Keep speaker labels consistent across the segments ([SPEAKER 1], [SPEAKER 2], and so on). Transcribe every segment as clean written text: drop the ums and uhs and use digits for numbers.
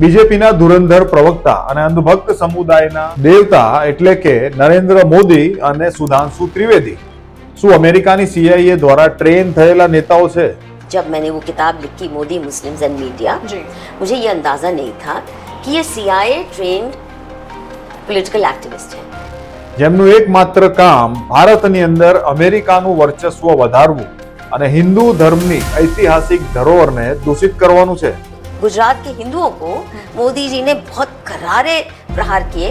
[SPEAKER 1] બીજેપીના ધુરંધર પ્રવક્તા અને અંધભક્ત સમુદાયના દેવતા એટલે કે નરેન્દ્ર મોદી અને સુધાંશુ ત્રિવેદી શું અમેરિકાની CIA દ્વારા ટ્રેન થયેલા નેતાઓ છે?
[SPEAKER 2] जब मैंने वो किताब लिखी मोदी मुस्लिम्स एंड मीडिया, मुझे ये अंदाज़ा नहीं था कि ये CIA ट्रेन्ड पॉलिटिकल एक्टिविस्ट है
[SPEAKER 1] જેમનું એકમાત્ર કામ ભારતની અંદર અમેરિકાનું વર્ચસ્વ વધારવું અને હિન્દુ ધર્મની ઐતિહાસિક ધરોહરને દૂષિત કરવાનું છે।
[SPEAKER 2] गुजरात के हिंदुओं को मोदी जी ने बहुत करारे प्रहार किए।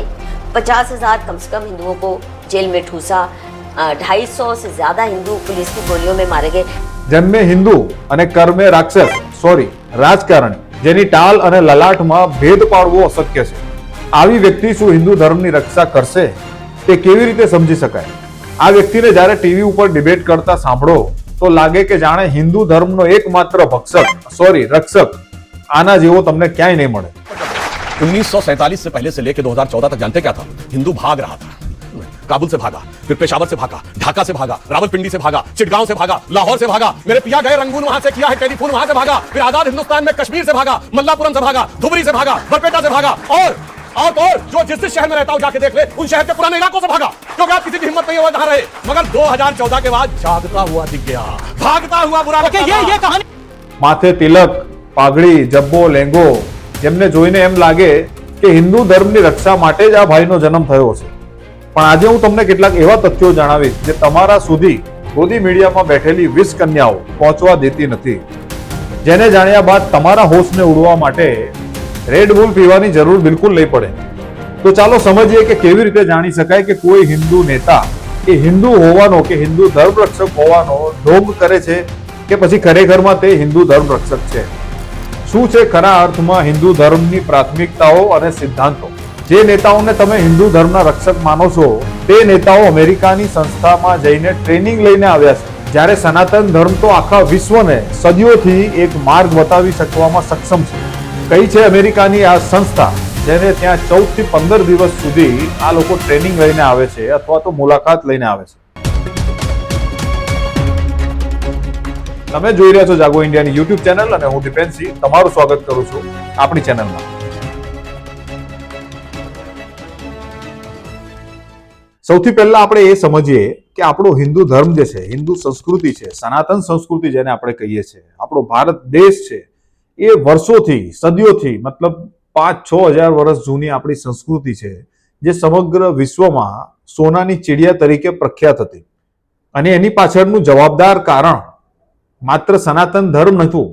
[SPEAKER 2] 50,000 कम से कम हिंदुओं को जेल में ठूसा, 250 से ज्यादा हिंदू पुलिस की गोलियों में मारे गए।
[SPEAKER 1] જન્મે હિન્દુ અને કર્મે રાક્ષસ રાજકારણી જેની ટાલ અને લલાટમાં ભેદ પાડવો અશક્ય છે। આવી વ્યક્તિ શું હિન્દુ ધર્મની રક્ષા કરશે તે કેવી રીતે સમજી શકાય? આ વ્યક્તિને જ્યારે ટીવી ઉપર ડિબેટ કરતા સાંભળો તો લાગે કે જાણે હિન્દુ ધર્મનો એકમાત્ર રક્ષક આના જેવો તમને ક્યાંય નહીં મળે।
[SPEAKER 3] 1947 से पहले से लेकर 2014 तक जानते क्या था? हिंदू भाग रहा था। काबुल से भागा, फिर पेशावर से भागा, ढाका से भागा, रावलपिंडी से भागा, चिटगांव से भागा, लाहौर से भागा, मेरे पिया गए रंगून वहां से किया है टेलीफोन वहां से भागा, फिर आजाद हिंदुस्तान में कश्मीर से भागा, मल्लापुरम से भागा, धुबरी से भागा, बरपेटा से भागा और जो जिस शहर में रहता हूं जाके देख ले, उन शहर के पुराने इलाकों से भागा क्योंकि आप किसी की हिम्मत नहीं हुआ जहां रहे। मगर 2014 के बाद जागता हुआ दिख गया, भागता हुआ बुरा लगता था। ये कहानी
[SPEAKER 1] માથે તિલક, પાઘડી, જબ્બો, લેંગો જેમને જોઈને એમ લાગે કે હિન્દુ ધર્મની રક્ષા માટે જ આ ભાઈનો જન્મ થયો છે। પણ આજે હું તમને કેટલાક એવા તથ્યો જણાવીશ જે તમારા સુધી મોદી મીડિયામાં બેઠેલી 20 કન્યાઓ પહોંચવા દેતી નથી, જેને જાણ્યા બાદ તમારા હોશને ઉડવા માટે રેડ બુલ પીવાની જરૂર બિલકુલ નહીં પડે। તો ચાલો સમજીએ કે કેવી રીતે જાણી શકાય કે કોઈ હિન્દુ નેતા એ હિન્દુ હોવાનો કે હિન્દુ ધર્મ રક્ષક હોવાનો ઢોંગ કરે છે કે પછી ખરેખરમાં તે હિન્દુ ધર્મ રક્ષક છે। શું છે ખરા અર્થમાં હિન્દુ ધર્મની પ્રાથમિકતાઓ અને સિદ્ધાંતો? જે નેતાઓને તમે હિન્દુ ધર્મના રક્ષક માનો છો તે નેતાઓ અમેરિકાની સંસ્થામાં જઈને ટ્રેનિંગ લઈને આવ્યા છે, જ્યારે સનાતન ધર્મ તો આખા વિશ્વને સદીઓથી એક માર્ગ બતાવી શકવામાં સક્ષમ છે। કઈ છે અમેરિકાની આ સંસ્થા જેને ત્યાં 14 થી 15 દિવસ સુધી આ લોકો ટ્રેનિંગ લઈને આવે છે અથવા તો મુલાકાત લઈને આવે છે? તમે જોઈ રહ્યા છો જાગો ઇન્ડિયાની યુટ્યુબ ચેનલ અને હું દીપેનસિંહ તમારું સ્વાગત કરું છું આપણી ચેનલમાં। સૌથી પહેલા આપણે એ સમજીએ કે આપણો હિન્દુ ધર્મ જે છે, હિન્દુ સંસ્કૃતિ છે, સનાતન સંસ્કૃતિ જેને આપણે કહીએ છીએ, આપણો ભારત દેશ છે, એ વર્ષોથી સદીઓથી મતલબ 5-6 હજાર વર્ષ જૂની આપણી સંસ્કૃતિ છે જે સમગ્ર વિશ્વમાં સોનાની ચીડિયા તરીકે પ્રખ્યાત હતી। અને એની પાછળનું જવાબદાર કારણ માત્ર સનાતન ધર્મ નહોતું,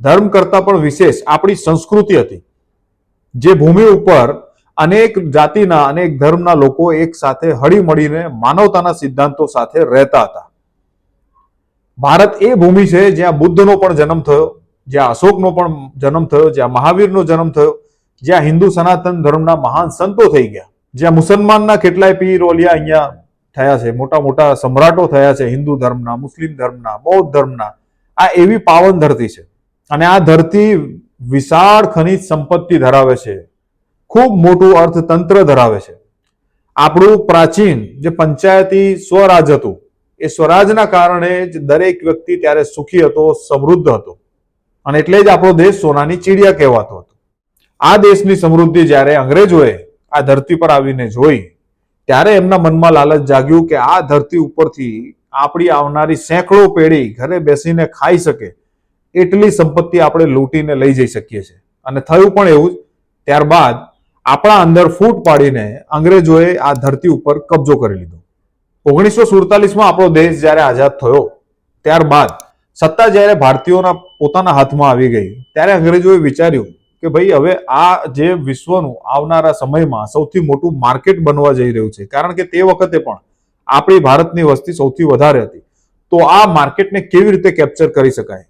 [SPEAKER 1] ધર્મ કરતા પણ વિશેષ આપણી સંસ્કૃતિ હતી, જે ભૂમિ ઉપર અનેક જાતિના અનેક ધર્મના લોકો એક સાથે હળી મળીને માનવતાના સિદ્ધાંતો સાથે રહેતા હતા। ભારત એ ભૂમિ છે જ્યાં બુદ્ધનો પણ જન્મ થયો, જ્યાં અશોકનો પણ જન્મ થયો, જ્યાં મહાવીરનો જન્મ થયો, જ્યાં હિન્દુ સનાતન ધર્મના મહાન સંતો થઈ ગયા, જ્યાં મુસલમાનના કેટલાય પીર ઓલિયા અહીંયા થયા છે, મોટા મોટા સમ્રાટો થયા છે હિન્દુ ધર્મના, મુસ્લિમ ધર્મના, બૌદ્ધ ધર્મના। આ એવી પાવન ધરતી છે અને આ ધરતી વિશાળ ખનિજ સંપત્તિ ધરાવે છે, ખૂબ મોટું અર્થતંત્ર ધરાવે છે। આપણું પ્રાચીન જે પંચાયતી સ્વરાજ હતું એ સ્વરાજના કારણે જ દરેક વ્યક્તિ ત્યારે સુખી હતો, સમૃદ્ધ હતો અને એટલે જ આપણો દેશ સોનાની ચીડિયા કહેવાતો હતો। આ દેશની સમૃદ્ધિ જ્યારે અંગ્રેજોએ આ ધરતી પર આવીને જોઈ ત્યારે એમના મનમાં લાલચ જાગ્યું કે આ ધરતી ઉપરથી આપણી આવનારી સેંકડો પેઢી ઘરે બેસીને ખાઈ શકે એટલી સંપત્તિ આપણે લૂંટીને લઈ જઈ શકીએ છીએ। અને થયું પણ એવું જ। ત્યારબાદ આપણા અંદર ફૂટ પાડીને અંગ્રેજોએ આ ધરતી ઉપર કબજો કરી લીધો। 1947માં આપણો દેશ જ્યારે આઝાદ થયો ત્યારબાદ સત્તા જ્યારે ભારતીયોના પોતાના હાથમાં આવી ગઈ ત્યારે અંગ્રેજોએ વિચાર્યું કે ભાઈ હવે આ જે વિશ્વનું આવનારા સમયમાં સૌથી મોટું માર્કેટ બનવા જઈ રહ્યું છે, કારણ કે તે વખતે પણ આપણી ભારતની વસ્તી સૌથી વધારે હતી, તો આ માર્કેટને કેવી રીતે કેપ્ચર કરી શકાય?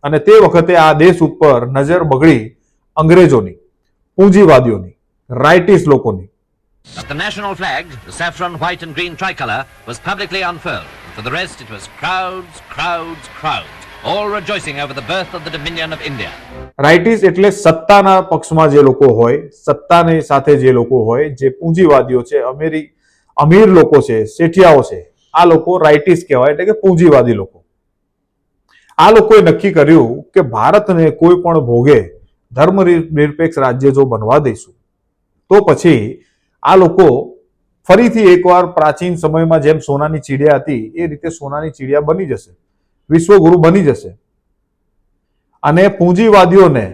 [SPEAKER 1] અને તે વખતે આ દેશ ઉપર નજર બગડી અંગ્રેજોની, પૂંજીવાદીઓની, રાઇટિસ્ટ લોકોની।
[SPEAKER 4] The national flag, the saffron, white and green tricolour, was publicly unfurled. For the rest, it was crowds, crowds, crowds, all rejoicing over the birth of the Dominion of India.
[SPEAKER 1] રાઇટિસ્ટ એટલે સત્તાના પક્ષમાં જે લોકો હોય, સત્તાની સાથે જે લોકો હોય, જે પૂંજીવાદીઓ છે, અમીર લોકો છે, શેઠિયાઓ છે, આ લોકો રાઇટિસ્ટ કહેવાય, એટલે કે પૂંજીવાદી લોકો। આ લોકોએ નક્કી કર્યું કે ભારતને કોઈ પણ ભોગે ધર્મ નિરપેક્ષ રાજ્ય જો બનવા દઈશું તો પછી આ લોકો ફરીથી એકવાર પ્રાચીન સમયમાં જેમ સોનાની ચીડિયા હતી એ રીતે સોનાની ચીડિયા બની જશે, વિશ્વગુરુ બની જશે અને પૂંજીવાદીઓને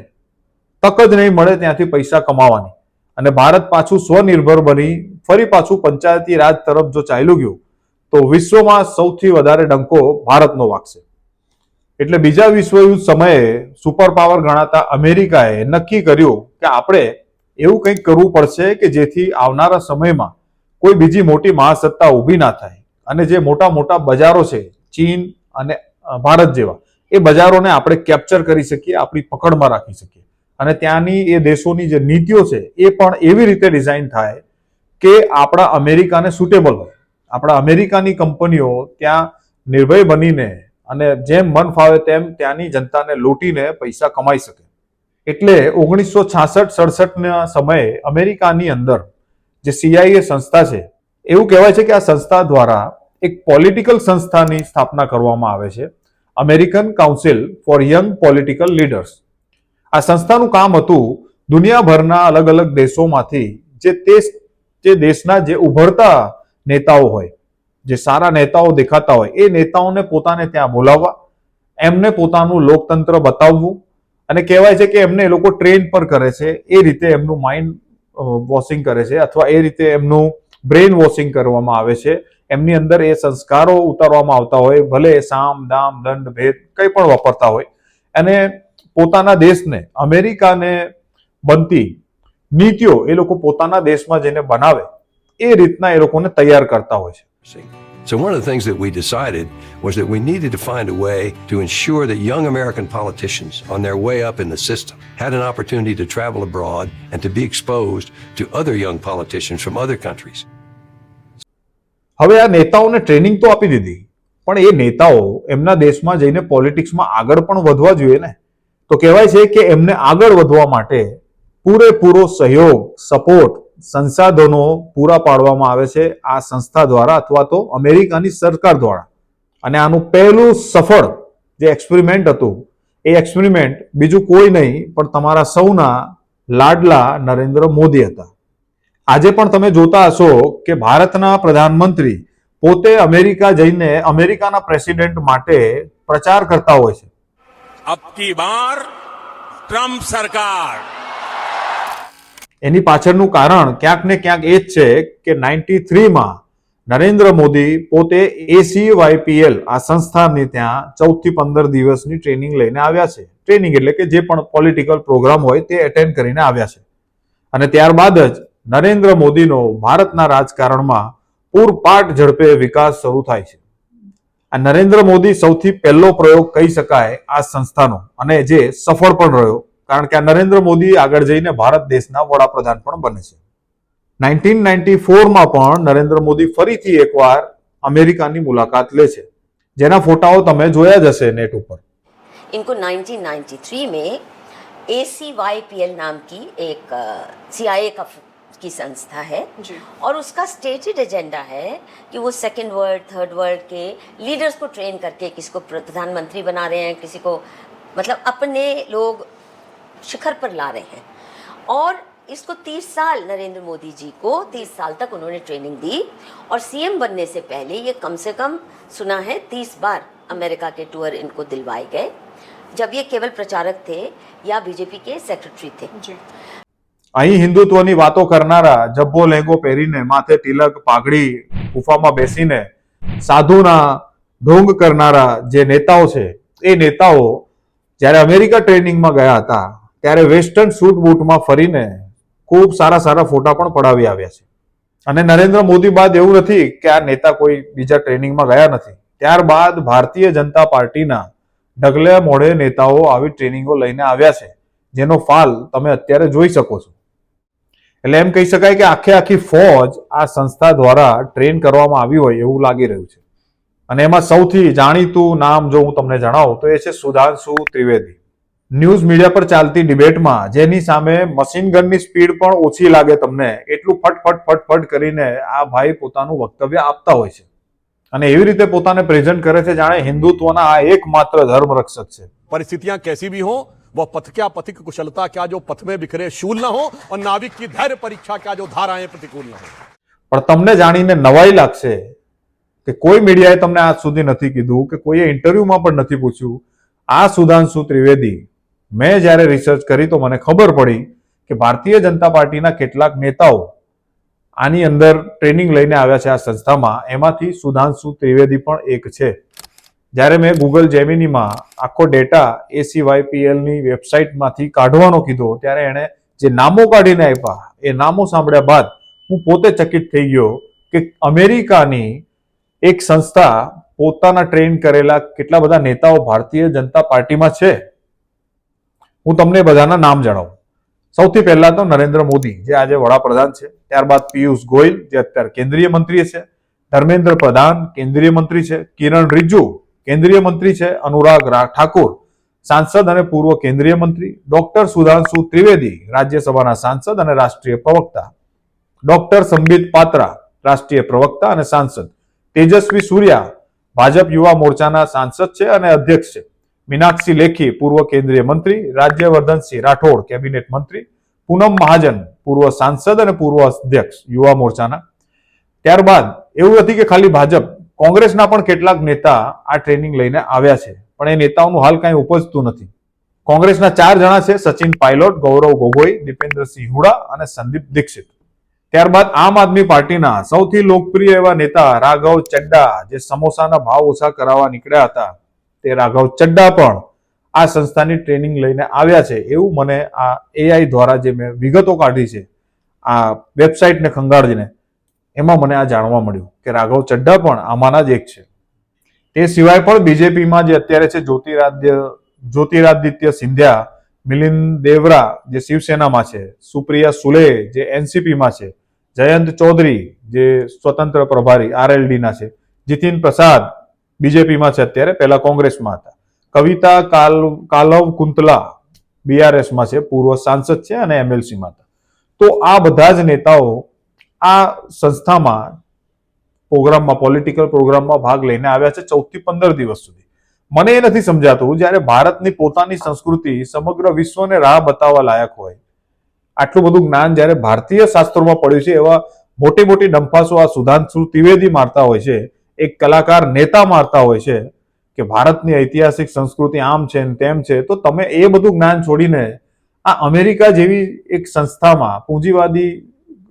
[SPEAKER 1] તક જ નહીં મળે ત્યાંથી પૈસા કમાવાની અને ભારત પાછું સ્વનિર્ભર બની ફરી પાછું પંચાયતી રાજ તરફ જો ચાલ્યું ગયું તો વિશ્વમાં સૌથી વધારે ડંકો ભારતનો વાગશે. એટલે બીજા વિશ્વયુદ્ધ સમયે સુપર પાવર ગણાતા અમેરિકાએ નક્કી કર્યું કે આપણે એવું કંઈક કરવું પડશે કે જેથી આવનારા સમયમાં કોઈ બીજી મોટી મહાસત્તા ઊભી ના થાય અને જે મોટા મોટા બજારો છે ચીન અને ભારત જેવા એ બજારોને આપણે કેપ્ચર કરી શકીએ, આપણી પકડમાં રાખી શકીએ અને ત્યાંની એ દેશોની જે નીતિઓ છે એ પણ એવી રીતે ડિઝાઇન થાય કે આપણા અમેરિકાને સુટેબલ હોય, આપણા અમેરિકાની કંપનીઓ ત્યાં નિર્ભય બનીને અને જેમ મન ફાવે તેમ ત્યાંની જનતાને લૂંટીને પૈસા કમાઈ શકે. એટલે 1966-67ના સમયે અમેરિકાની અંદર જે CIA સંસ્થા છે એવું કહેવાય છે કે આ સંસ્થા દ્વારા એક પોલિટિકલ સંસ્થાની સ્થાપના કરવામાં આવે છે, American council four young political leaders. આ સંસ્થાનું કામ હતું દુનિયાભરના અલગ અલગ દેશોમાંથી જે દેશના જે ઉભરતા નેતાઓ હોય, જે સારા નેતાઓ દેખાતા હોય એ નેતાઓને પોતાને ત્યાં બોલાવવા, એમને પોતાનું લોકતંત્ર બતાવવું અને કહેવાય છે કે એમને એ લોકો ટ્રેન પર કરે છે, એ રીતે એમનું માઇન્ડ વોશિંગ કરે છે અથવા એ રીતે એમનું બ્રેન વોશિંગ કરવામાં આવે છે. એમની અંદર એ સંસ્કારો ઉતારવામાં આવતા હોય, ભલે સામ દામ દંડ ભેદ કંઈ પણ વાપરતા હોય અને પોતાના દેશને અમેરિકાને બનતી નીતિઓ એ લોકો પોતાના દેશમાં જઈને બનાવે એ રીતના એ લોકોને તૈયાર કરતા હોય છે.
[SPEAKER 5] So one of the things that we decided was that we needed to find a way to ensure that young American politicians on their way up in the system had an opportunity to travel abroad and to be exposed to other young politicians from other countries.
[SPEAKER 1] હવે આ નેતાઓને training તો આપી દીધી પણ એ નેતાઓ એમના દેશમાં જઈને પોલિટિક્સમાં આગળ પણ વધવા જોઈએ ને. તો કહેવાય છે કે એમને આગળ વધવા માટે પૂરેપૂરો સહયોગ, સપોર્ટ, સંસાધનો પૂરા પાડવામાં આવે છે આ સંસ્થા દ્વારા અથવા તો અમેરિકાની સરકાર દ્વારા. અને આનું પહેલું સફળ જે એક્સપેરિમેન્ટ હતું એ એક્સપેરિમેન્ટ બીજું કોઈ નહીં પણ તમારા સૌના લાડલા નરેન્દ્ર મોદી હતા. આજે પણ તમે જોતા હશો કે ભારતના પ્રધાનમંત્રી પોતે અમેરિકા જઈને અમેરિકાના પ્રેસિડેન્ટ માટે પ્રચાર કરતા હોય છે.
[SPEAKER 6] अब की बार ट्रंप सरकार.
[SPEAKER 1] એની પાછળનું કારણ ક્યાંક ને ક્યાંક એ જ છે કે 93માં નરેન્દ્ર મોદી પોતે ACYPL આ સંસ્થાની ત્યાં 14 થી 15 દિવસની ટ્રેનિંગ લઈને આવ્યા છે. ટ્રેનિંગ એટલે કે જે પણ પોલિટિકલ પ્રોગ્રામ હોય તે એટેન્ડ કરીને આવ્યા છે અને ત્યારબાદ જ નરેન્દ્ર મોદીનો ભારતના રાજકારણમાં પૂરપાટ ઝડપે વિકાસ શરૂ થાય છે. આ નરેન્દ્ર મોદી સૌથી પહેલો પ્રયોગ કહી શકાય આ સંસ્થાનો અને જે સફળ પણ રહ્યો કારણ કે આ નરેન્દ્ર મોદી આગળ જઈને ભારત દેશના વડાપ્રધાન પણ બને છે. 1994માં પણ નરેન્દ્ર મોદી ફરીથી એકવાર અમેરિકાની મુલાકાત લે છે જેના ફોટાઓ તમે જોયા જ હશે નેટ ઉપર.
[SPEAKER 2] इनको 1993 में ACYPL नाम की एक CIA की संस्था है और उसका स्टेटेड एजेंडा है कि वो सेकंड वर्ल्ड थर्ड वर्ल्ड के लीडर्स को ट्रेन करके किसी को प्रधानमंत्री बना रहे हैं, किसी को मतलब अपने लोग शिखर पर ला रहे हैं. और इसको 30 साल नरेंद्र मोदी जी को 30 साल तक उन्होंने ट्रेनिंग दी और सीएम बनने से पहले ये कम से कम सुना है 30 बार अमेरिका के टूर इनको दिलवाए गए जब ये केवल प्रचारक थे या बीजेपी के सेक्रेटरी थे.
[SPEAKER 1] અહીં હિન્દુત્વની વાતો કરનારા જબ્બો લેંગો પહેરીને માથે તિલક પાઘડી ગુફામાં બેસીને સાધુના ઢોંગ કરનારા જે નેતાઓ છે એ નેતાઓ જ્યારે અમેરિકા ટ્રેનિંગમાં ગયા હતા ત્યારે વેસ્ટર્ન સૂટ બૂટમાં ફરીને ખૂબ સારા સારા ફોટા પણ પડાવી આવ્યા છે. અને નરેન્દ્ર મોદી બાદ એવું નથી કે આ નેતા કોઈ બીજા ટ્રેનિંગમાં ગયા નથી. ત્યારબાદ ભારતીય જનતા પાર્ટીના ઢગલે મોઢે નેતાઓ આવી ટ્રેનિંગો લઈને આવ્યા છે જેનો ફાલ તમે અત્યારે જોઈ શકો છો. એટલે એમ કહી શકાય કે આખી ફોજ આ સંસ્થા દ્વારા ટ્રેન કરવામાં આવી હોય એવું લાગી રહ્યું છે. અને એમાં સૌથી જાણીતું નામ જો હું તમને જણાવું તો એ છે સુધાંશુ ત્રિવેદી. ન્યૂઝ મીડિયા પર ચાલતી ડિબેટમાં જેની સામે મશીન ગનની સ્પીડ પણ ઓછી લાગે તમને એટલું ફટ કરીને આ ભાઈ પોતાનું વક્તવ્ય આપતા હોય છે અને એવી રીતે પોતાને પ્રેઝન્ટ કરે છે જાણે હિન્દુત્વના આ એકમાત્ર ધર્મ રક્ષક છે.
[SPEAKER 3] परिस्थितियां कैसी भी हो वह पथ क्या पथिक कुशलता क्या जो पथ में बिखरे शूल न हो और नाविक की धैर्य परीक्षा क्या जो धाराएं प्रतिकूल न हो.
[SPEAKER 1] પણ તમને જાણીને નવાઈ લાગશે કે કોઈ મીડિયાએ તમને આજ સુધી નથી કીધું કે કોઈએ ઇન્ટરવ્યુમાં પણ નથી પૂછ્યું. આ સુધાંશુ ત્રિવેદી, મેં જ્યારે રિસર્ચ કરી તો મને ખબર પડી કે ભારતીય જનતા પાર્ટીના કેટલાક નેતાઓ આની અંદર ટ્રેનિંગ લઈને આવ્યા છે આ સંસ્થામાં. એમાંથી સુધાંશુ ત્રિવેદી પણ એક છે. જ્યારે મેં ગૂગલ જેમિનીમાં આખો ડેટા ACYPL ની વેબસાઇટમાંથી કાઢવાનો કીધો ત્યારે એણે જે નામો કાઢીને આપ્યા એ નામો સાંભળ્યા બાદ હું પોતે ચકિત થઈ ગયો કે અમેરિકાની એક સંસ્થા પોતાના ટ્રેન કરેલા કેટલા બધા નેતાઓ ભારતીય જનતા પાર્ટીમાં છે. હું તમને બધાના નામ જણાવું. સૌથી પહેલા તો નરેન્દ્ર મોદી, જે આજે વડાપ્રધાન છે. ત્યારબાદ પિયુષ ગોયલ, જે અત્યારે કેન્દ્રીય મંત્રી છે. ધર્મેન્દ્ર પ્રધાન કેન્દ્રીય મંત્રી છે. કિરણ રિજ્જુ કેન્દ્રીય મંત્રી છે. અનુરાગ ઠાકુર સાંસદ અને પૂર્વ કેન્દ્રીય મંત્રી. ડોક્ટર સુધાંશુ ત્રિવેદી રાજ્યસભાના સાંસદ અને રાષ્ટ્રીય પ્રવક્તા. ડોક્ટર સંબિત પાત્રા રાષ્ટ્રીય પ્રવક્તા અને સાંસદ. તેજસ્વી સૂર્યા ભાજપ યુવા મોરચાના સાંસદ છે અને અધ્યક્ષ છે. મીનાક્ષી લેખી પૂર્વ કેન્દ્રીય મંત્રી. રાજ્યવર્ધનસિંહ રાઠોડ કેબિનેટ મંત્રી. પૂનમ મહાજન પૂર્વ સાંસદ અને પૂર્વ અધ્યક્ષ યુવા મોરચાના. ત્યારબાદ એવું નથી કે ખાલી ભાજપ, કોંગ્રેસના પણ કેટલાક નેતા આ ટ્રેનિંગ લઈને આવ્યા છે, પણ એ નેતાઓનું હાલ કાંઈ ઉપજતું નથી. કોંગ્રેસના 4 જણા છે: સચિન પાયલોટ, ગૌરવ ગોગોઈ, દીપેન્દ્રસિંહ હુડા અને સંદીપ દીક્ષિત. ત્યારબાદ આમ આદમી પાર્ટીના સૌથી લોકપ્રિય એવા નેતા રાઘવ ચડ્ડા, જે સમોસાના ભાવ ઓછા કરાવવા નીકળ્યા હતા, તે રાઘવ ચડ્ડા પણ આ સંસ્થાની ટ્રેનિંગ લઈને આવ્યા છે. એવું મને આ AI દ્વારા જે મેં વિગતો કાઢી છે આ વેબસાઇટને ખંગાળીને, એમાં મને આ જાણવા મળ્યું કે રાઘવ ચડ્ડા પણ આમાંના જ એક છે. તે સિવાય પણ બીજેપીમાં જે અત્યારે છે જ્યોતિરાદિત્ય સિંધિયા, મિલિંદ દેવરા જે શિવસેનામાં છે, સુપ્રિયા સુલે જે NCPમાં છે, જયંત ચૌધરી જે સ્વતંત્ર પ્રભારી RLD ના છે, જીતિન પ્રસાદ બીજેપીમાં છે અત્યારે, પહેલા કોંગ્રેસમાં હતા, કવિતા કાલવ કુંતલા BRSમાં છે, પૂર્વ સાંસદ છે અને MLCમાં હતા. તો આ બધા જ નેતાઓ આ સંસ્થામાં પ્રોગ્રામમાં, પોલિટિકલ પ્રોગ્રામમાં ભાગ લઈને આવ્યા છે 14 થી 15 દિવસ સુધી. મને એ નથી સમજાતું, જ્યારે ભારતની પોતાની સંસ્કૃતિ સમગ્ર વિશ્વને રાહ બતાવવા લાયક હોય, આટલું બધું જ્ઞાન જ્યારે ભારતીય શાસ્ત્રોમાં પડ્યું છે, એવા મોટી મોટી ડંફાસો આ સુધાંશુ ત્રિવેદી મારતા હોય છે, એક કલાકાર નેતા મારતા હોય છે કે ભારતની ઐતિહાસિક સંસ્કૃતિ આમ છે ને તેમ છે, તો તમે એ બધું જ્ઞાન છોડીને આ અમેરિકા જેવી એક સંસ્થામાં, પૂંજીવાદી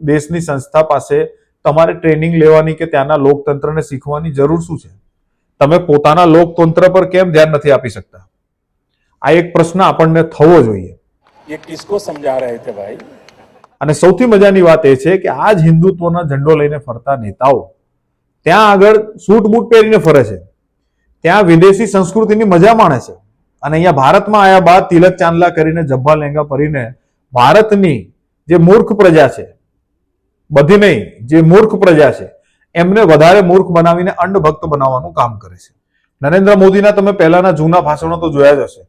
[SPEAKER 1] દેશની સંસ્થા પાસે તમારે ટ્રેનિંગ લેવાની કે ત્યાંના લોકતંત્રને શીખવાની જરૂર શું છે? તમે પોતાના લોકતંત્ર પર કેમ ધ્યાન નથી આપી શકતા? આ એક પ્રશ્ન આપણને થવો જોઈએ.
[SPEAKER 7] ये किसको समझा रहे थे भाई?
[SPEAKER 1] અને સૌથી મજાની વાત એ છે કે આ જ હિન્દુત્વના ઝંડો લઈને ફરતા નેતાઓ ત્યાં આગળ સૂટ બૂટ પહેરીને ફરે છે, ત્યાં વિદેશી સંસ્કૃતિની મજા માણે છે, અને અહીંયા ભારતમાં આવ્યા બાદ તિલક ચાંદલા કરીને, જબ્બા લેંગા પહેરીને ભારતની જે મૂર્ખ પ્રજા છે, બધી નહીં, જે મૂર્ખ પ્રજા છે એમને વધારે મૂર્ખ બનાવીને અંડભક્ત બનાવવાનું કામ કરે છે. નરેન્દ્ર મોદીના તમે પહેલાના જૂના ભાષણો તો જોયા જ હશે.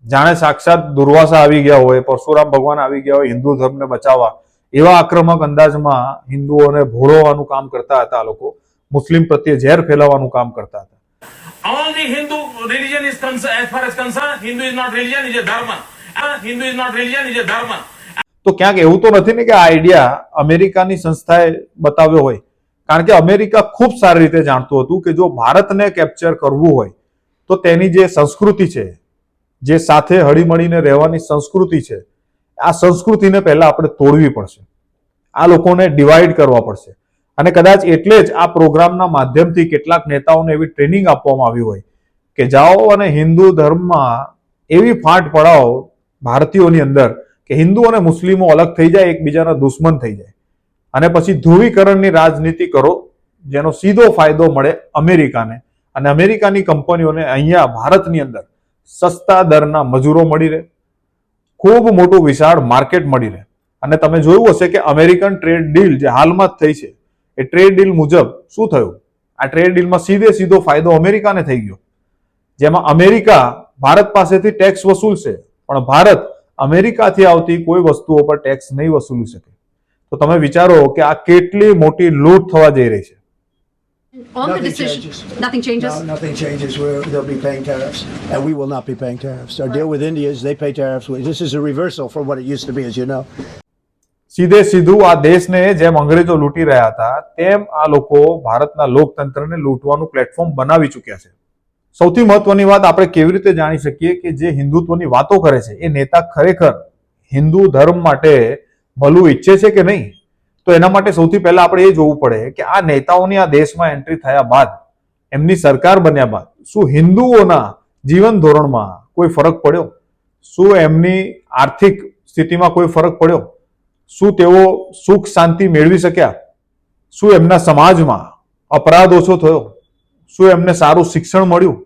[SPEAKER 1] જાણે સાક્ષાત દુર્વાસા આવી ગયા હોય, પરશુરામ ભગવાન આવી ગયા હોય હિન્દુ ધર્મને બચાવવા, એવા આક્રમક અંદાજમાં હિન્દુઓને ભોળવવાનું કામ કરતા હતા આ લોકો. મુસ્લિમ પ્રત્યે ઝેર ફેલાવવાનું કામ કરતા હતા.
[SPEAKER 6] All the Hindu religion is concerned, as far as concerned, Hindu is not religion, is a dharma. Hindu is not religion, is a dharma.
[SPEAKER 1] તો ક્યાંક એવું તો નથી ને કે આ આઈડિયા અમેરિકાની સંસ્થાએ બતાવ્યો હોય? કારણ કે અમેરિકા ખૂબ સારી રીતે જાણતું હતું કે જો ભારતને કેપ્ચર કરવું હોય તો તેની જે સંસ્કૃતિ છે, જે સાથે હળીમળીને રહેવાની સંસ્કૃતિ છે, આ સંસ્કૃતિને પહેલા આપણે તોડવી પડશે. આ લોકોને ડિવાઈડ કરવા પડશે. અને કદાચ એટલે જ આ પ્રોગ્રામના માધ્યમથી કેટલાક નેતાઓને એવી ટ્રેનિંગ આપવામાં આવી હોય કે જાઓ અને હિન્દુ ધર્મમાં એવી ફાટ પડાવો ભારતીયોની અંદર કે હિન્દુ અને મુસ્લિમો અલગ થઈ જાય, એકબીજાના દુશ્મન થઈ જાય, અને પછી ધ્રુવીકરણની રાજનીતિ કરો, જેનો સીધો ફાયદો મળે અમેરિકાને, અને અમેરિકાની કંપનીઓને અહીંયા ભારતની અંદર સસ્તા દરના મજૂરો મળી રહે, ખૂબ મોટું વિશાળ માર્કેટ મળી રહે. અને તમે જોયું હશે કે અમેરિકન ટ્રેડ ડીલ જે હાલમાં જ થઈ છે, એ ટ્રેડ ડીલ મુજબ શું થયું? આ ટ્રેડ ડીલમાં સીધો ફાયદો અમેરિકાને થઈ ગયો, જેમાં અમેરિકા ભારત પાસેથી ટેક્સ વસૂલશે, પણ ભારત અમેરિકાથી આવતી કોઈ વસ્તુઓ પર ટેક્સ નહીં વસૂલી શકે. તો તમે વિચારો કે આ કેટલી મોટી લૂંટ થવા જઈ રહી છે.
[SPEAKER 8] On the
[SPEAKER 9] Nothing
[SPEAKER 8] decision,
[SPEAKER 9] changes.
[SPEAKER 8] nothing changes?
[SPEAKER 9] No, nothing changes. They'll be paying tariffs, and we will not be paying tariffs. Our deal with India is they pay tariffs. This is a reversal from what it used to be, as you know.
[SPEAKER 1] સીધે સીધું આ દેશને જેમ અંગ્રેજો લૂંટી રહ્યા હતા તેમ આ લોકો ભારતના લોકતંત્રને લૂંટવાનું પ્લેટફોર્મ બનાવી ચૂક્યા છે. સૌથી મહત્વની વાત આપણે કેવી રીતે જાણી શકીએ કે જે હિન્દુત્વની વાતો કરે છે એ નેતા ખરેખર હિન્દુ ધર્મ માટે ભલું ઈચ્છે છે કે નહીં? તો એના માટે સૌથી પહેલા આપણે એ જોવું પડે કે આ નેતાઓની આ દેશમાં એન્ટ્રી થયા બાદ, એમની સરકાર બન્યા બાદ શું હિન્દુઓના જીવન ધોરણમાં કોઈ ફરક પડ્યો? શું એમની આર્થિક સ્થિતિમાં કોઈ ફરક પડ્યો? શું તેઓ સુખ શાંતિ મેળવી શક્યા? શું એમના સમાજમાં અપરાધ ઓછો થયો? શું એમને સારું શિક્ષણ મળ્યું?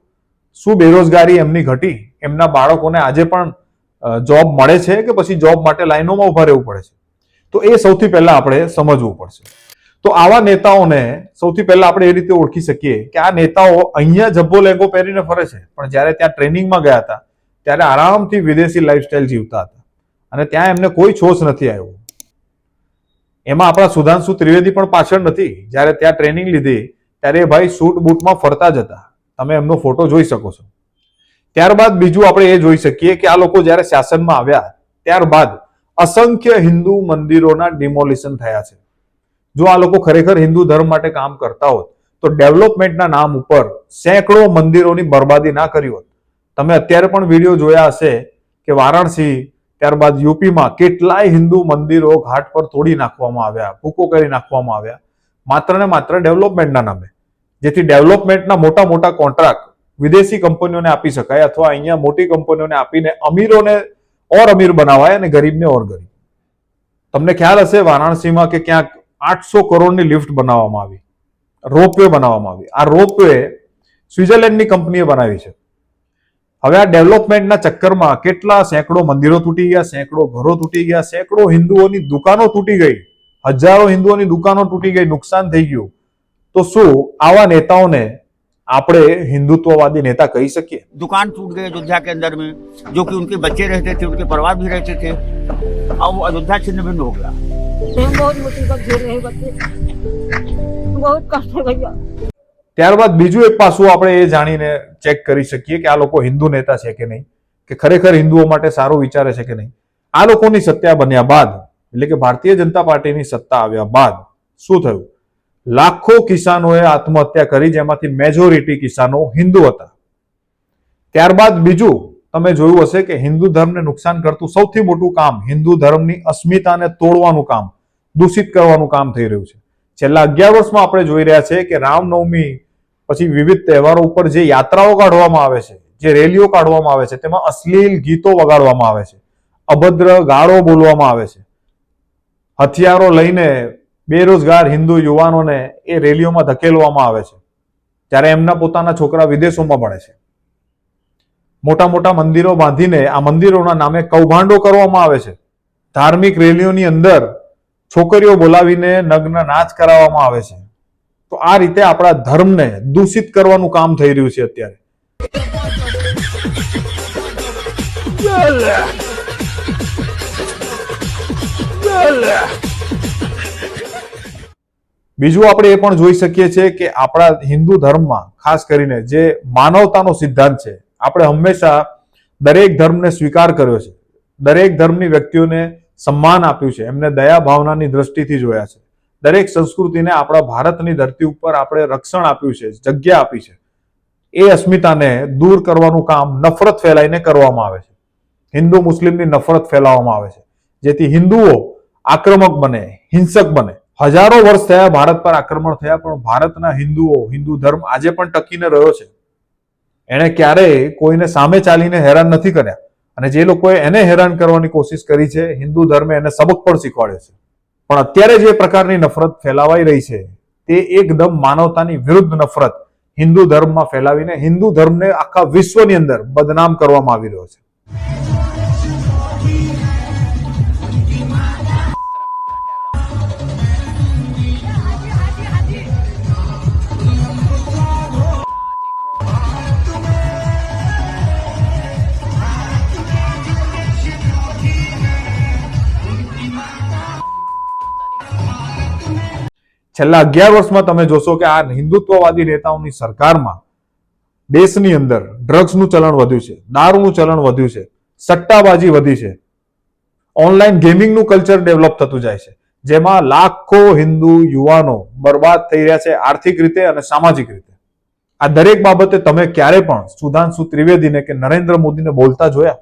[SPEAKER 1] શું બેરોજગારી એમની ઘટી? એમના બાળકોને આજે પણ જોબ મળે છે કે પછી જોબ માટે લાઈનોમાં ઉભા રહેવું પડે છે? તો એ સૌથી પહેલા આપણે સમજવું પડશે. તો આવા નેતાઓને સૌથી પહેલા આપણે એ રીતે ઓળખી શકીએ કે આ નેતાઓ અહીંયા જબ્બો લેંગો પહેરીને ફરે છે, પણ જ્યારે ત્યાં ટ્રેનિંગમાં ગયા હતા ત્યારે આરામથી વિદેશી લાઈફસ્ટાઈલ જીવતા હતા અને ત્યાં એમને કોઈ છોછ નથી આવ્યો. એમાં આપણા સુધાંશુ ત્રિવેદી પણ પાછળ નથી. જ્યારે ત્યાં ટ્રેનિંગ લીધી ત્યારે એ ભાઈ સૂટ બૂટમાં ફરતા જ હતા. તમે એમનો ફોટો જોઈ શકો છો. ત્યારબાદ બીજું આપણે એ જોઈ શકીએ કે આ લોકો જ્યારે શાસનમાં આવ્યા ત્યારબાદ અસંખ્ય હિન્દુ મંદિરોના ડિમોલિશન થયા છે. જો આ લોકો ખરેખર હિન્દુ ધર્મ માટે કામ કરતા હોત તો ડેવલપમેન્ટના નામ ઉપર સેંકડો મંદિરોની બરબાદી ના કરી હોત. તમે અત્યારે પણ વિડીયો જોયા હશે કે વારાણસી ત્યારબાદ યુપીમાં કેટલાય હિન્દુ મંદિરો ઘાટ પર તોડી નાખવામાં આવ્યા, ભૂકો કરી નાખવામાં આવ્યા, માત્ર ને માત્ર ડેવલપમેન્ટના નામે, જેથી ડેવલપમેન્ટના મોટા મોટા કોન્ટ્રાક્ટ વિદેશી કંપનીઓને આપી શકાય અથવા અહીંયા મોટી કંપનીઓને આપીને અમીરોને ઓર અમીર બનાવાય અને ગરીબને ઓર ગરીબ. તમને ખ્યાલ હશે વારાણસીમાં કે ક્યાંક 800 કરોડની લિફ્ટ બનાવવામાં આવી, રોપવે બનાવવામાં આવી. આ રોપવે સ્વિટ્ઝરલેન્ડની કંપનીએ બનાવી છે. હવે આ ડેવલપમેન્ટના ચક્કરમાં કેટલા સેંકડો મંદિરો તૂટી ગયા, સેંકડો ઘરો તૂટી ગયા, સેંકડો હિન્દુઓની દુકાનો તૂટી ગઈ, હજારો હિન્દુઓની દુકાનો તૂટી ગઈ, નુકસાન થઈ ગયું. તો શું આવા નેતાઓને આપણે हिंदुत्ववादी नेता कही सकिए?
[SPEAKER 10] दुकान टूट गए अयोध्या के अंदर में, जो कि उनके बच्चे रहते थे, उनके परिवार भी रहते थे, अब वो अयोध्या छिन्न भिन्न हो गया.
[SPEAKER 8] बहुत मुसीबत झेल रहे बच्चे, बहुत कष्ट है भैया.
[SPEAKER 1] ત્યારબાદ બીજું એક પાસું આપણે એ જાણીને ચેક કરી શકીએ કે આ લોકો હિન્દુ નેતા છે કે નહીં, કે ખરેખર હિન્દુઓ માટે સારું વિચારે છે કે નહીં. આ લોકોની સત્તા બન્યા બાદ, એટલે કે ભારતીય જનતા પાર્ટીની સત્તા આવ્યા બાદ શું થયું? લાખો કિસાનોએ આત્મહત્યા કરી, જેમાંથી મેજોરિટી કિસાનો હિન્દુ હતા. ત્યારબાદ બીજું તમે જોયું હશે કે હિન્દુ ધર્મને નુકસાન કરતું સૌથી મોટું કામ, હિન્દુ ધર્મની અસ્મિતાને તોડવાનું કામ, દૂષિત કરવાનું કામ થઈ રહ્યું છે. છેલ્લા 11 વર્ષમાં આપણે જોઈ રહ્યા છે કે રામનવમી પછી વિવિધ તહેવારો ઉપર જે યાત્રાઓ કાઢવામાં આવે છે, જે રેલીઓ કાઢવામાં આવે છે, તેમાં અશ્લીલ ગીતો વગાડવામાં આવે છે, અભદ્ર ગાળો બોલવામાં આવે છે. હથિયારો લઈને બેરોજગાર હિન્દુ યુવાનોને એ રેલીઓમાં ધકેલવામાં આવે છે, જ્યારે એમના પોતાના છોકરા વિદેશોમાં ભણે છે. મોટા મોટા મંદિરો બાંધીને આ મંદિરોના નામે કૌભાંડો કરવામાં આવે છે. ધાર્મિક રેલીઓની અંદર છોકરીઓ બોલાવીને નગ્ન નાચ કરાવવામાં આવે છે. તો આ રીતે આપણા ધર્મને દૂષિત કરવાનું કામ થઈ રહ્યું છે અત્યારે. બીજું આપણે એ પણ જોઈ શકીએ છીએ કે આપણા હિન્દુ ધર્મમાં ખાસ કરીને જે માનવતાનો સિદ્ધાંત છે, આપણે હંમેશા દરેક ધર્મને સ્વીકાર કર્યો છે, દરેક ધર્મની વ્યક્તિઓને સન્માન આપ્યું છે, એમને દયા ભાવનાની દ્રષ્ટિથી જોયા છે. દરેક સંસ્કૃતિને આપણા ભારતની ધરતી ઉપર આપણે રક્ષણ આપ્યું છે, જગ્યા આપી છે. એ અસ્મિતાને દૂર કરવાનું કામ નફરત ફેલાઈને કરવામાં આવે છે. હિન્દુ મુસ્લિમની નફરત ફેલાવવામાં આવે છે, જેથી હિન્દુઓ આક્રમક બને, હિંસક બને. હજારો વર્ષ થયા ભારત પર આક્રમણ થયા, પણ ભારતના હિન્દુઓ, હિન્દુ ધર્મ આજે પણ ટકીને રહ્યો છે. એણે ક્યારેય કોઈને સામે ચાલીને હેરાન નથી કર્યા, અને જે લોકોએ એને હેરાન કરવાની કોશિશ કરી છે, હિન્દુ ધર્મે એને સબક પણ શીખવાડ્યો છે. પણ અત્યારે જે પ્રકારની નફરત ફેલાવાઈ રહી છે તે એકદમ માનવતાની વિરુદ્ધ નફરત હિન્દુ ધર્મમાં ફેલાવીને હિન્દુ ધર્મને આખા વિશ્વની અંદર બદનામ કરવામાં આવી રહ્યો છે. છેલ્લા 11 વર્ષમાં તમે જોશો કે આ હિન્દુત્વવાદી નેતાઓની સરકારમાં દેશની અંદર ડ્રગ્સનું ચલણ વધ્યું છે, દારૂનું ચલણ વધ્યું છે, સટ્ટાબાજી વધી છે, ઓનલાઈન ગેમિંગનું કલ્ચર ડેવલપ થતું જાય છે, જેમાં લાખો હિન્દુ યુવાનો બરબાદ થઈ રહ્યા છે આર્થિક રીતે અને સામાજિક રીતે. આ દરેક બાબતે તમે ક્યારે પણ સુધાંશુ ત્રિવેદીને કે નરેન્દ્ર મોદીને બોલતા જોયા?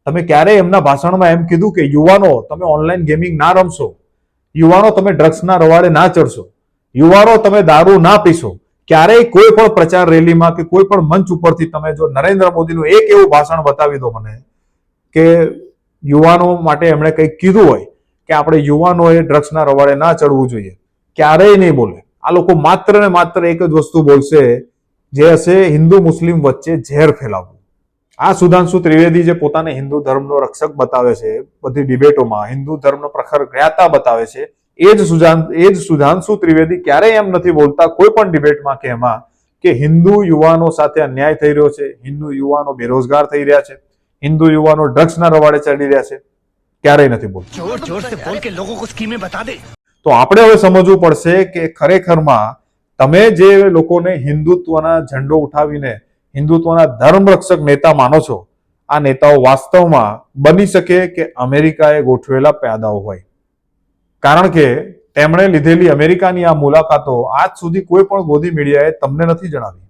[SPEAKER 1] તમે ક્યારે એમના ભાષણમાં એમ કીધું કે યુવાનો તમે ઓનલાઈન ગેમિંગ ના રમશો, યુવાનો તમે ડ્રગ્સના રવાડે ના ચડશો, યુવાનો તમે દારૂ ના પીશો? ક્યારેય કોઈ પણ પ્રચાર રેલીમાં કે કોઈ પણ મંચ ઉપરથી તમે જો નરેન્દ્ર મોદીનું એક એવું ભાષણ બતાવી દો મને કે યુવાનો માટે એમણે કંઈક કીધું હોય કે આપણે યુવાનોએ ડ્રગ્સના રવાડે ના ચડવું જોઈએ, ક્યારેય નહીં બોલે. આ લોકો માત્ર ને માત્ર એક જ વસ્તુ બોલશે, જે હશે હિન્દુ મુસ્લિમ વચ્ચે ઝેર ફેલાવવું. આ સુધાંશુ ત્રિવેદી જે પોતાને હિન્દુ ધર્મનો રક્ષક બતાવે છે, બધી ડિબેટોમાં હિન્દુ ધર્મનો પ્રખર જ્ઞાતા બતાવે છે, એ જ સુધાંશુ ત્રિવેદી ક્યારેય એમ નથી બોલતા કોઈ પણ ડિબેટમાં કે એમાં કે હિન્દુ યુવાનો સાથે અન્યાય થઈ રહ્યો છે, હિન્દુ યુવાનો બેરોજગાર થઈ રહ્યા છે, હિન્દુ યુવાનો ડ્રગ્સના રવાડે ચડી રહ્યા છે, ક્યારેય નથી બોલતા. તો આપણે હવે સમજવું પડશે કે ખરેખરમાં તમે જે લોકોને હિન્દુત્વના ઝંડો ઉઠાવીને હિન્દુત્વના ધર્મ રક્ષક નેતા માનો છો, આ નેતાઓ વાસ્તવમાં બની શકે કે અમેરિકાએ ગોઠવેલા પ્યાદાઓ હોય. કારણ કે તેમણે લીધેલી અમેરિકાની આ મુલાકાતો આજ સુધી કોઈ પણ ગોદી મીડિયાએ તમને નથી જણાવી,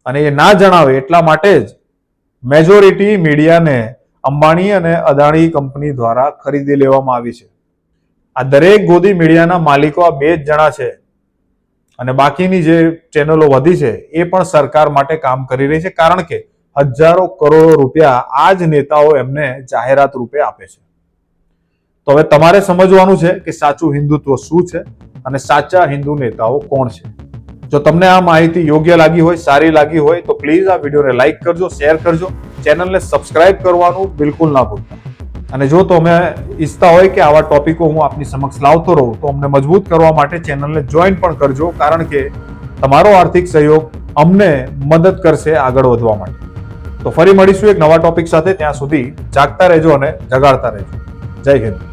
[SPEAKER 1] અને એ ના જણાવે એટલા માટે જ મેજોરિટી મીડિયાને અંબાણી અને અદાણી કંપની દ્વારા ખરીદી લેવામાં આવી છે. આ દરેક ગોદી મીડિયાના માલિકો આ 2 જ જણા છે, અને બાકીની જે ચેનલો વધી છે એ પણ સરકાર માટે કામ કરી રહી છે, કારણ કે હજારો કરોડો રૂપિયા આ જ નેતાઓ એમને જાહેરાત રૂપે આપે છે. તો હવે તમારે સમજવાનું છે કે સાચું હિન્દુત્વ શું છે અને સાચા હિન્દુ નેતાઓ કોણ છે. જો તમને આ માહિતી યોગ્ય લાગી હોય, સારી લાગી હોય તો પ્લીઝ આ વિડીયોને લાઈક કરજો, શેર કરજો, ચેનલને સબસ્ક્રાઇબ કરવાનું બિલકુલ ના ભૂલતા. અને જો તમે ઈચ્છતા હોય કે આવા ટોપિકો હું આપની સમક્ષ લાવતો રહું તો અમને મજબૂત કરવા માટે ચેનલને જોઈન પણ કરજો, કારણ કે તમારો આર્થિક સહયોગ અમને મદદ કરશે આગળ વધવા માટે. તો ફરી મળીશું એક નવા ટોપિક સાથે. ત્યાં સુધી જાગતા રહેજો અને જગાડતા રહેજો. જય હિન્દ.